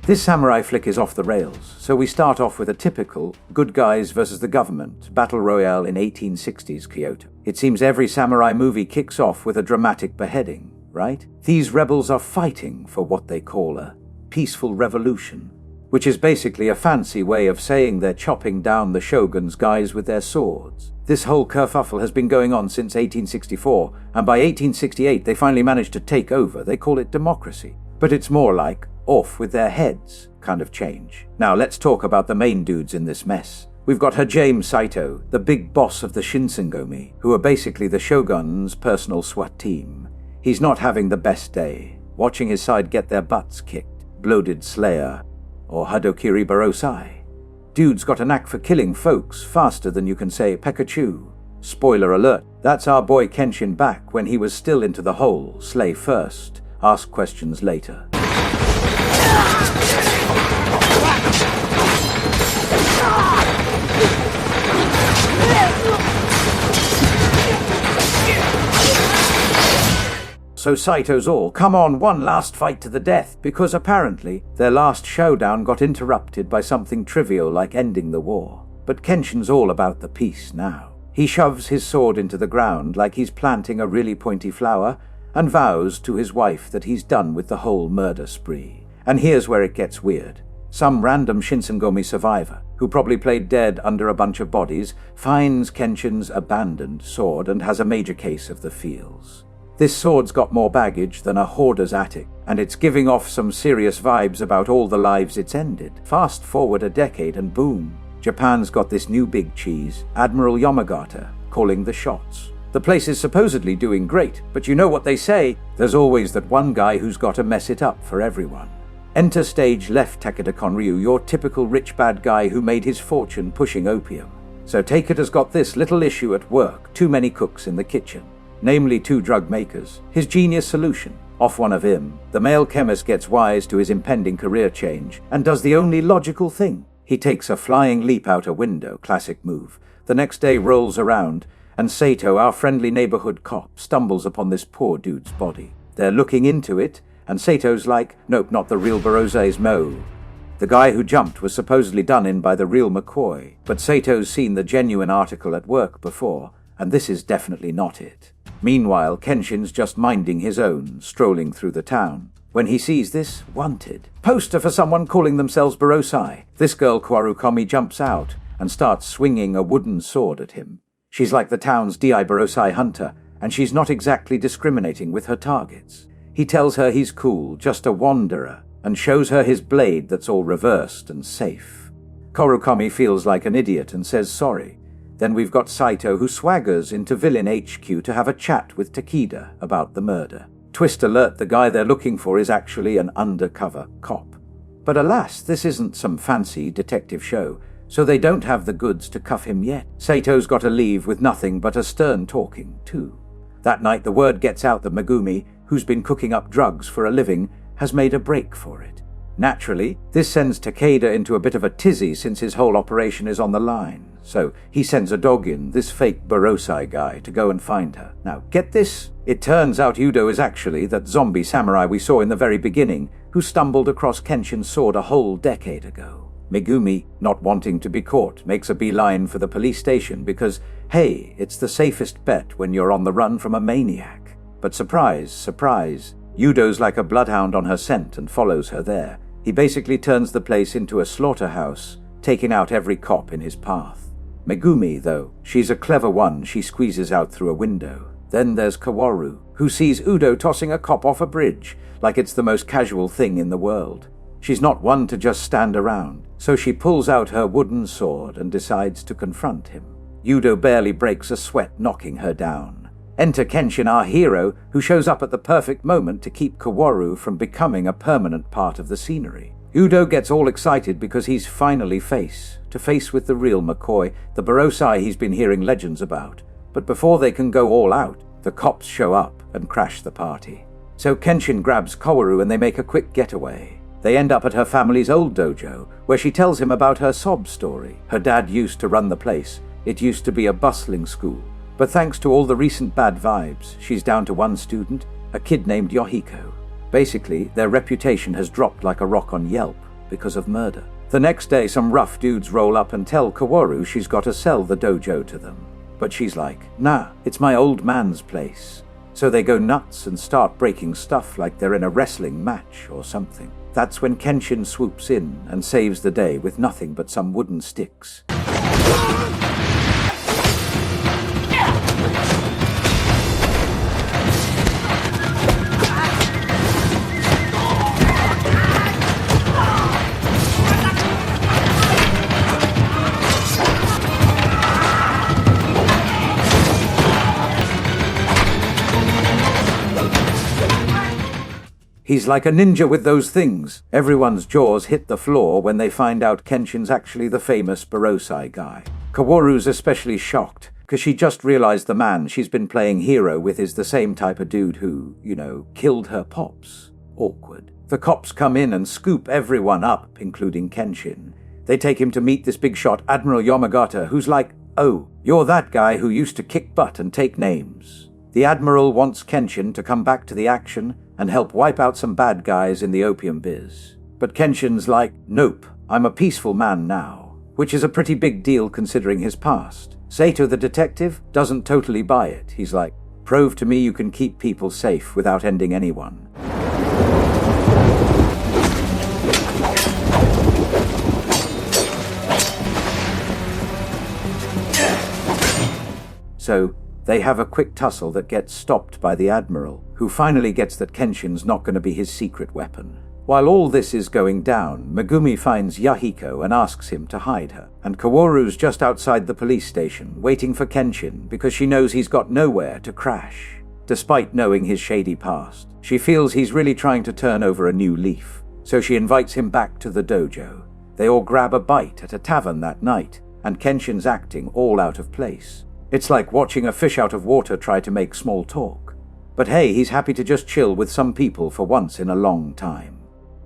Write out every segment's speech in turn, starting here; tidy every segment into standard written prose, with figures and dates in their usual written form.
This samurai flick is off the rails, so we start off with a typical good guys versus the government battle royale in 1860s Kyoto. It seems every samurai movie kicks off with a dramatic beheading, right? These rebels are fighting for what they call a peaceful revolution, which is basically a fancy way of saying they're chopping down the shogun's guys with their swords. This whole kerfuffle has been going on since 1864, and by 1868 they finally managed to take over. They call it democracy, but it's more like off with their heads kind of change. Now let's talk about the main dudes in this mess. We've got Hajime Saito, the big boss of the Shinsengomi, who are basically the shogun's personal SWAT team. He's not having the best day, watching his side get their butts kicked. Bloated Slayer, or Hadokiri Barosai. Dude's got a knack for killing folks faster than you can say Pikachu. Spoiler alert, that's our boy Kenshin back when he was still into the hole. Slay first, ask questions later. So Saito's all, come on, one last fight to the death, because apparently their last showdown got interrupted by something trivial like ending the war. But Kenshin's all about the peace now. He shoves his sword into the ground like he's planting a really pointy flower and vows to his wife that he's done with the whole murder spree. And here's where it gets weird. Some random Shinsengomi survivor, who probably played dead under a bunch of bodies, finds Kenshin's abandoned sword and has a major case of the feels. This sword's got more baggage than a hoarder's attic, and it's giving off some serious vibes about all the lives it's ended. Fast forward a decade and boom, Japan's got this new big cheese, Admiral Yamagata, calling the shots. The place is supposedly doing great, but you know what they say, there's always that one guy who's got to mess it up for everyone. Enter stage left Takeda Konryu, your typical rich bad guy who made his fortune pushing opium. So Takeda's got this little issue at work, too many cooks in the kitchen. Namely 2 drug makers. His genius solution, off one of him, the male chemist gets wise to his impending career change and does the only logical thing. He takes a flying leap out a window, classic move. The next day rolls around, and Saito, our friendly neighborhood cop, stumbles upon this poor dude's body. They're looking into it, and Sato's like, nope, not the real Barosai's Mo. The guy who jumped was supposedly done in by the real McCoy, but Sato's seen the genuine article at work before, and this is definitely not it. Meanwhile, Kenshin's just minding his own, strolling through the town, when he sees this wanted poster for someone calling themselves Barosai. This girl Kwarukami jumps out and starts swinging a wooden sword at him. She's like the town's D.I. Barosai hunter, and she's not exactly discriminating with her targets. He tells her he's cool, just a wanderer, and shows her his blade that's all reversed and safe. Kwarukami feels like an idiot and says sorry. Then we've got Saito, who swaggers into Villain HQ to have a chat with Takeda about the murder. Twist alert, the guy they're looking for is actually an undercover cop. But alas, this isn't some fancy detective show, so they don't have the goods to cuff him yet. Sato's got to leave with nothing but a stern talking, too. That night the word gets out that Megumi, who's been cooking up drugs for a living, has made a break for it. Naturally, this sends Takeda into a bit of a tizzy since his whole operation is on the line. So he sends a dog in, this fake Barosai guy, to go and find her. Now, get this? It turns out Udo is actually that zombie samurai we saw in the very beginning, who stumbled across Kenshin's sword a whole decade ago. Megumi, not wanting to be caught, makes a beeline for the police station because, hey, it's the safest bet when you're on the run from a maniac. But surprise, surprise, Udo's like a bloodhound on her scent and follows her there. He basically turns the place into a slaughterhouse, taking out every cop in his path. Megumi, though, she's a clever one, she squeezes out through a window. Then there's Kaworu, who sees Udo tossing a cop off a bridge, like it's the most casual thing in the world. She's not one to just stand around, so she pulls out her wooden sword and decides to confront him. Udo barely breaks a sweat, knocking her down. Enter Kenshin, our hero, who shows up at the perfect moment to keep Kaworu from becoming a permanent part of the scenery. Udo gets all excited because he's finally face to face with the real McCoy, the Barosai he's been hearing legends about. But before they can go all out, the cops show up and crash the party. So Kenshin grabs Kaworu and they make a quick getaway. They end up at her family's old dojo, where she tells him about her sob story. Her dad used to run the place. It used to be a bustling school. But thanks to all the recent bad vibes, she's down to one student, a kid named Yohiko. Basically, their reputation has dropped like a rock on Yelp. because of murder. The next day, some rough dudes roll up and tell Kaworu she's got to sell the dojo to them. But she's like, nah, it's my old man's place. So they go nuts and start breaking stuff like they're in a wrestling match or something. That's when Kenshin swoops in and saves the day with nothing but some wooden sticks. He's like a ninja with those things. Everyone's jaws hit the floor when they find out Kenshin's actually the famous Barosai guy. Kaworu's especially shocked, because she just realized the man she's been playing hero with is the same type of dude who, killed her pops. Awkward. The cops come in and scoop everyone up, including Kenshin. They take him to meet this big shot Admiral Yamagata, who's like, oh, you're that guy who used to kick butt and take names. The Admiral wants Kenshin to come back to the action and help wipe out some bad guys in the opium biz. But Kenshin's like, nope, I'm a peaceful man now, which is a pretty big deal considering his past. Sato the detective doesn't totally buy it. He's like, prove to me you can keep people safe without ending anyone. So, they have a quick tussle that gets stopped by the Admiral, who finally gets that Kenshin's not going to be his secret weapon. While all this is going down, Megumi finds Yahiko and asks him to hide her, and Kaworu's just outside the police station, waiting for Kenshin because she knows he's got nowhere to crash. Despite knowing his shady past, she feels he's really trying to turn over a new leaf, so she invites him back to the dojo. They all grab a bite at a tavern that night, and Kenshin's acting all out of place. It's like watching a fish out of water try to make small talk. But hey, he's happy to just chill with some people for once in a long time.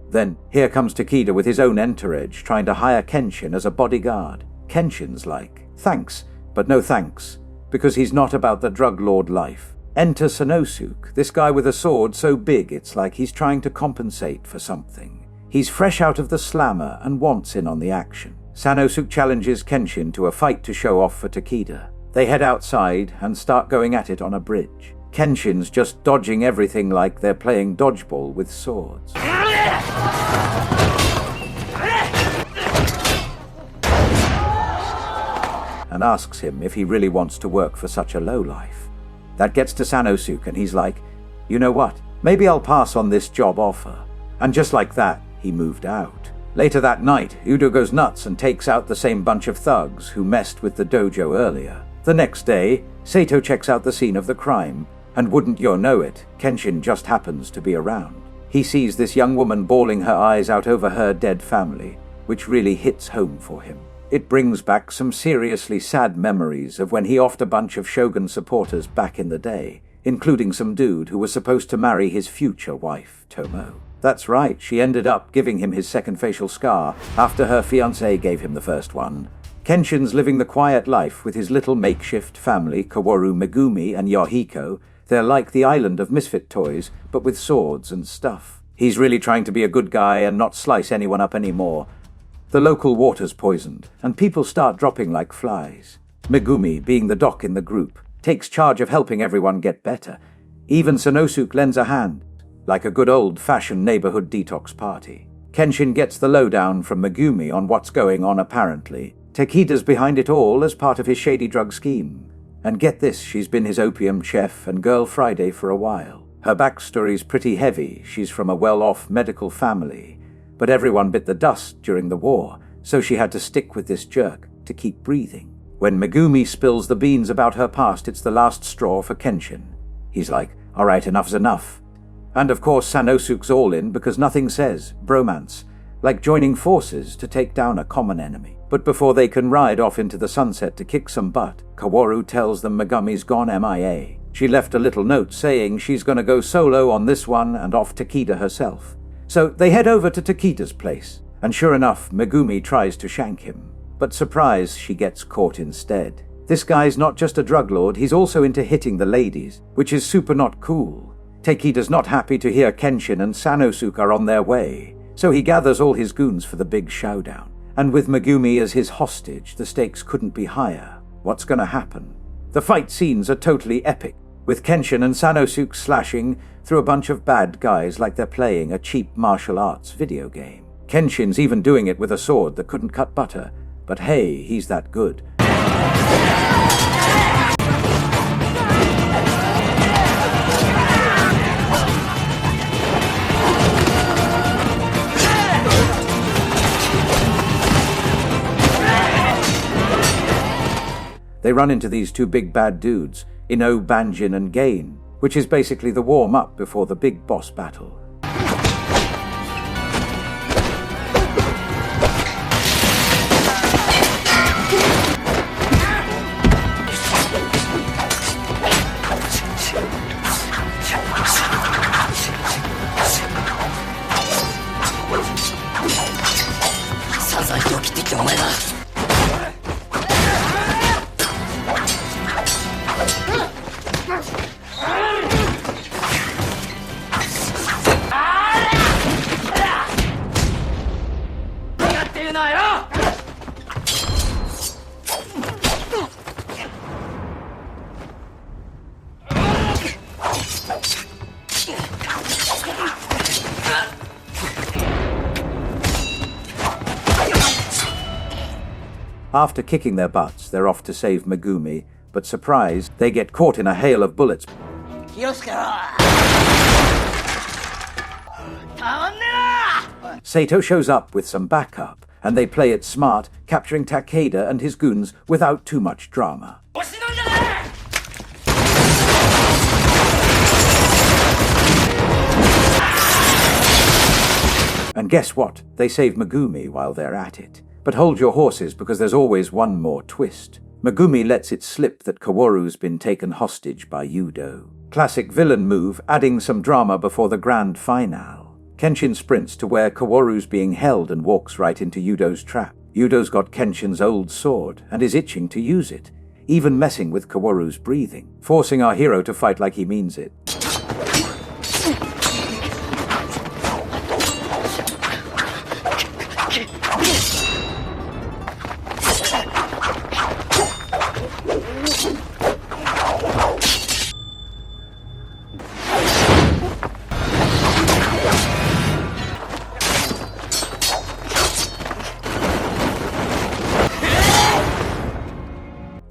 Then, here comes Takeda with his own entourage trying to hire Kenshin as a bodyguard. Kenshin's like, thanks, but no thanks, because he's not about the drug lord life. Enter Sanosuke, this guy with a sword so big it's like he's trying to compensate for something. He's fresh out of the slammer and wants in on the action. Sanosuke challenges Kenshin to a fight to show off for Takeda. They head outside and start going at it on a bridge. Kenshin's just dodging everything like they're playing dodgeball with swords. And asks him if he really wants to work for such a lowlife. That gets to Sanosuke and he's like, you know what, maybe I'll pass on this job offer. And just like that, he moved out. Later that night, Udo goes nuts and takes out the same bunch of thugs who messed with the dojo earlier. The next day, Sato checks out the scene of the crime, and wouldn't you know it, Kenshin just happens to be around. He sees this young woman bawling her eyes out over her dead family, which really hits home for him. It brings back some seriously sad memories of when he offed a bunch of Shogun supporters back in the day, including some dude who was supposed to marry his future wife, Tomo. That's right, she ended up giving him his second facial scar after her fiancé gave him the first one. Kenshin's living the quiet life with his little makeshift family, Kaworu, Megumi, and Yahiko. They're like the island of misfit toys, but with swords and stuff. He's really trying to be a good guy and not slice anyone up anymore. The local water's poisoned, and people start dropping like flies. Megumi, being the doc in the group, takes charge of helping everyone get better. Even Sanosuke lends a hand, like a good old-fashioned neighborhood detox party. Kenshin gets the lowdown from Megumi on what's going on apparently. Takeda's behind it all as part of his shady drug scheme. And get this, she's been his opium chef and Girl Friday for a while. Her backstory's pretty heavy. She's from a well-off medical family, but everyone bit the dust during the war, so she had to stick with this jerk to keep breathing. When Megumi spills the beans about her past, it's the last straw for Kenshin. He's like, all right, enough's enough. And of course Sanosuke's all in because nothing says bromance, like joining forces to take down a common enemy. But before they can ride off into the sunset to kick some butt, Kaworu tells them Megumi's gone MIA. She left a little note saying she's going to go solo on this one and off Takeda herself. So they head over to Takeda's place, and sure enough, Megumi tries to shank him. But surprise, she gets caught instead. This guy's not just a drug lord, he's also into hitting the ladies, which is super not cool. Takeda's not happy to hear Kenshin and Sanosuke are on their way, So he gathers all his goons for the big showdown. And with Megumi as his hostage, the stakes couldn't be higher. What's gonna happen? The fight scenes are totally epic, with Kenshin and Sanosuke slashing through a bunch of bad guys like they're playing a cheap martial arts video game. Kenshin's even doing it with a sword that couldn't cut butter, but hey, he's that good. They run into these two big bad dudes, Ino, Banjin, and Gain, which is basically the warm-up before the big boss battle. After kicking their butts, they're off to save Megumi, but surprise, they get caught in a hail of bullets. Sato shows up with some backup, and they play it smart, capturing Takeda and his goons without too much drama. And guess what? They save Megumi while they're at it. But hold your horses, because there's always one more twist. Megumi lets it slip that Kaworu's been taken hostage by Yudo. Classic villain move, adding some drama before the grand finale. Kenshin sprints to where Kaworu's being held and walks right into Yudo's trap. Yudo's got Kenshin's old sword and is itching to use it, even messing with Kaworu's breathing, forcing our hero to fight like he means it.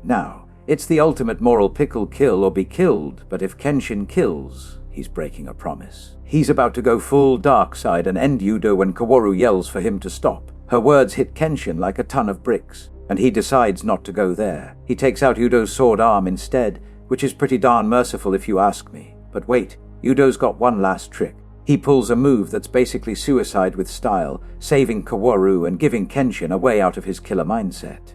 Now, it's the ultimate moral pickle, kill or be killed, but if Kenshin kills, he's breaking a promise. He's about to go full dark side and end Yudo when Kaworu yells for him to stop. Her words hit Kenshin like a ton of bricks, and he decides not to go there. He takes out Yudo's sword arm instead, which is pretty darn merciful if you ask me. But wait, Yudo's got one last trick. He pulls a move that's basically suicide with style, saving Kaworu and giving Kenshin a way out of his killer mindset.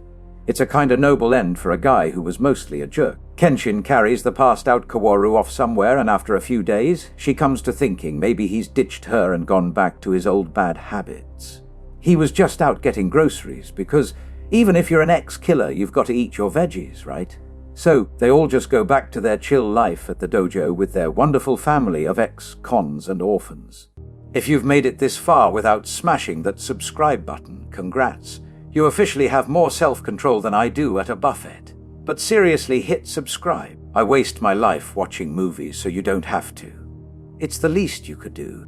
It's a kinda noble end for a guy who was mostly a jerk. Kenshin carries the passed-out Kaworu off somewhere, and after a few days, she comes to thinking maybe he's ditched her and gone back to his old bad habits. He was just out getting groceries, because even if you're an ex-killer, you've got to eat your veggies, right? So they all just go back to their chill life at the dojo with their wonderful family of ex-cons and orphans. If you've made it this far without smashing that subscribe button, congrats. You officially have more self-control than I do at a buffet. But seriously, hit subscribe. I waste my life watching movies so you don't have to. It's the least you could do.